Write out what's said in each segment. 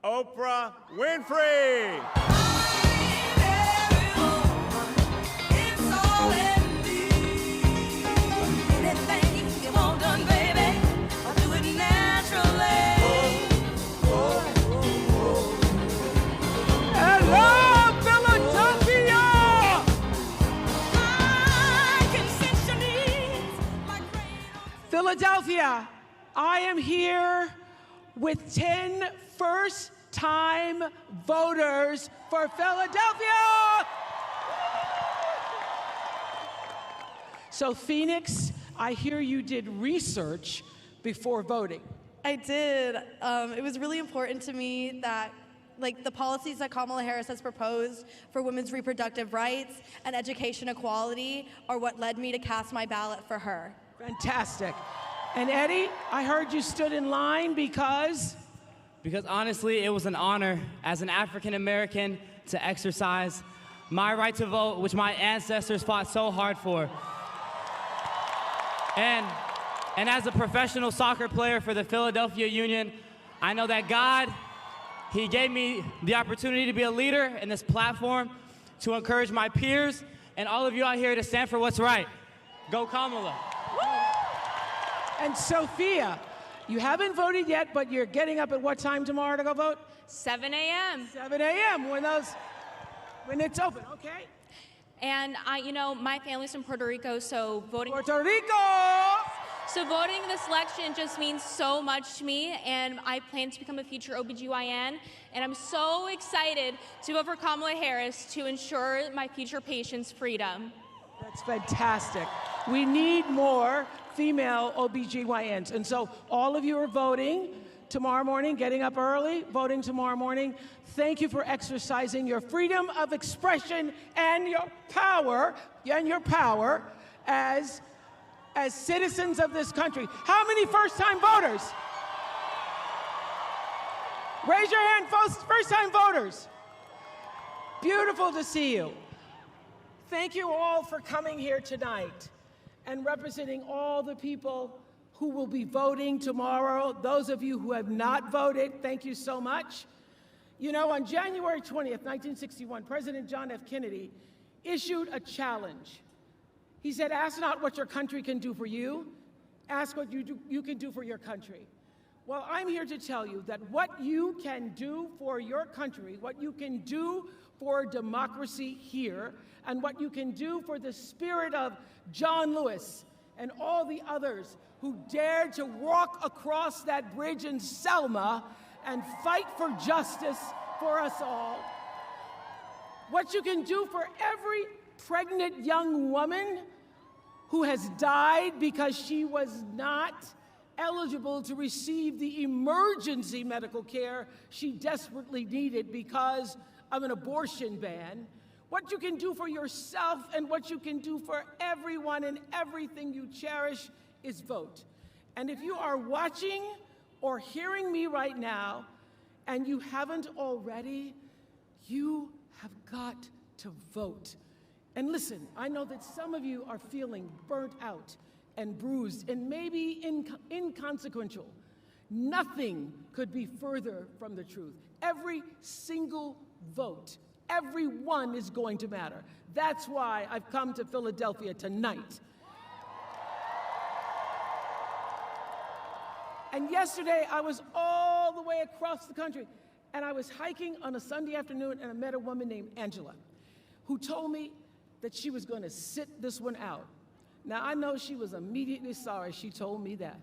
Oprah Winfrey. Philadelphia, I am here with 10 first-time voters for Philadelphia. So Phoenix, I hear you did research before voting. I did. It was really important to me that the policies that Kamala Harris has proposed for women's reproductive rights and education equality are what led me to cast my ballot for her. Fantastic. And Eddie, I heard you stood in line because? Because honestly, it was an honor as an African American to exercise my right to vote, which my ancestors fought so hard for. And as a professional soccer player for the Philadelphia Union, I know that God, He gave me the opportunity to be a leader in this platform to encourage my peers and all of you out here to stand for what's right. Go Kamala. And Sophia, you haven't voted yet, but you're getting up at what time tomorrow to go vote? 7 a.m. 7 a.m. when it's open, okay? And my family's from Puerto Rico, so voting. Puerto Rico! So voting this election just means so much to me, and I plan to become a future OBGYN, and I'm so excited to vote for Kamala Harris to ensure my future patients' freedom. That's fantastic. We need more female OBGYNs. And so all of you are voting tomorrow morning, getting up early, voting tomorrow morning. Thank you for exercising your freedom of expression and your power as citizens of this country. How many first-time voters? Raise your hand, first-time voters. Beautiful to see you. Thank you all for coming here tonight and representing all the people who will be voting tomorrow. Those of you who have not voted, thank you so much. You know, on January 20th, 1961, President John F. Kennedy issued a challenge. He said, ask not what your country can do for you, ask what you can do for your country. Well, I'm here to tell you that what you can do for your country, what you can do for democracy here, and what you can do for the spirit of John Lewis and all the others who dared to walk across that bridge in Selma and fight for justice for us all. What you can do for every pregnant young woman who has died because she was not eligible to receive the emergency medical care she desperately needed because of an abortion ban. What you can do for yourself and what you can do for everyone and everything you cherish is vote. And if you are watching or hearing me right now and you haven't already, you have got to vote. And listen, I know that some of you are feeling burnt out and bruised and maybe inconsequential. Nothing could be further from the truth. Every single vote, every one is going to matter. That's why I've come to Philadelphia tonight. And yesterday, I was all the way across the country, and I was hiking on a Sunday afternoon, and I met a woman named Angela, who told me that she was going to sit this one out. Now, I know she was immediately sorry she told me that,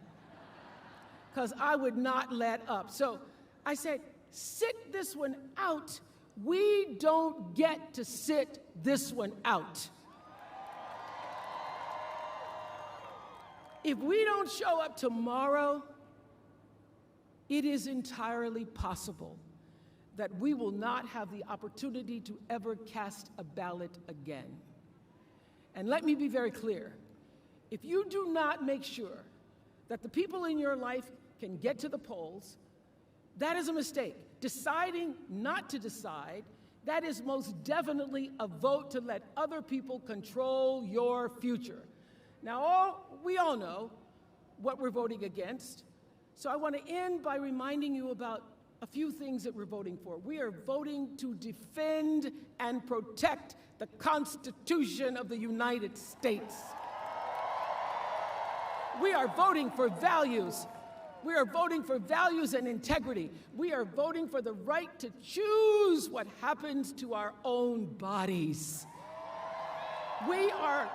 because I would not let up. So I said, sit this one out. We don't get to sit this one out. If we don't show up tomorrow, it is entirely possible that we will not have the opportunity to ever cast a ballot again. And let me be very clear. If you do not make sure that the people in your life can get to the polls, that is a mistake. Deciding not to decide, that is most definitely a vote to let other people control your future. Now, we all know what we're voting against. So I want to end by reminding you about a few things that we're voting for. We are voting to defend and protect the Constitution of the United States. We are voting for values. We are voting for values and integrity. We are voting for the right to choose what happens to our own bodies. We are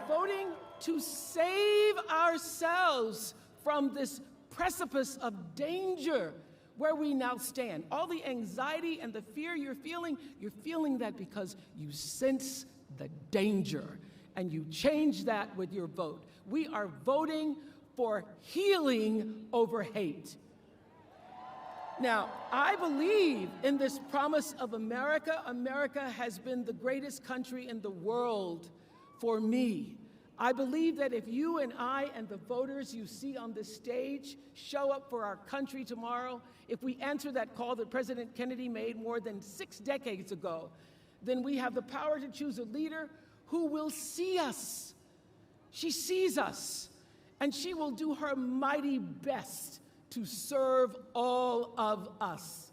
voting to save ourselves from this precipice of danger where we now stand. All the anxiety and the fear you're feeling that because you sense the danger, and you change that with your vote. We are voting for healing over hate. Now, I believe in this promise of America. America has been the greatest country in the world for me. I believe that if you and I and the voters you see on this stage show up for our country tomorrow, if we answer that call that President Kennedy made more than 6 decades ago, then we have the power to choose a leader who will see us. She sees us, and she will do her mighty best to serve all of us.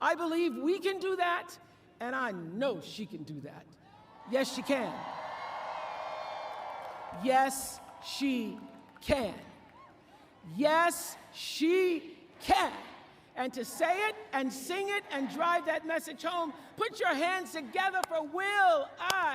I believe we can do that, and I know she can do that. Yes, she can. Yes, she can. Yes, she can. And to say it and sing it and drive that message home, put your hands together for Will I